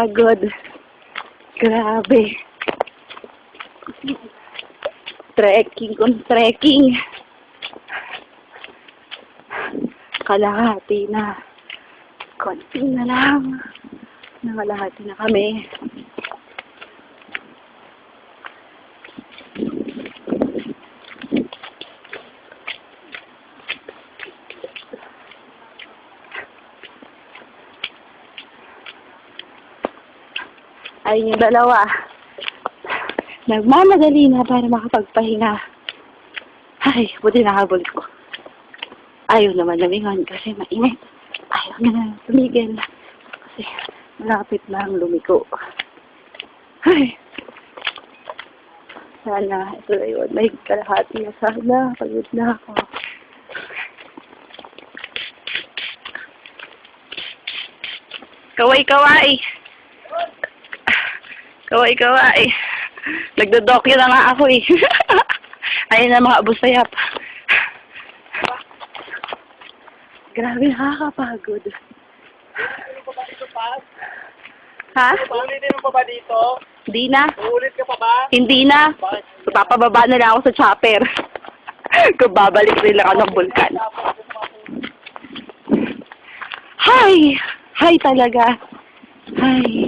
nakakapagod. Grabe. Trekking kung trekking. Kalahati na. Konting na lang. Nakalahati na kami. Ayun yung dalawa. Nagmamadali na para makapagpahinga. Ay, buti nakahabol ko. Ayaw naman lumingon kasi mainit. Ayaw na tumigil. Kasi malapit na ang lumiko. Ay. Sana, ito na yun. May kalahati na sana. Pagod na ako. Kaway-kaway. Kaway-kaway. Nagdodokyo na nga ako eh. Ayun na mga abusayap. Grabe, nakakapagod. Ha? Uulitin mo pa ba dito? Hindi na. Uulit ka pa ba? Hindi na. Papababa na lang ako sa chopper. Kung babalik rin lang ako ng bulkan. Hay! Hay talaga. Hay.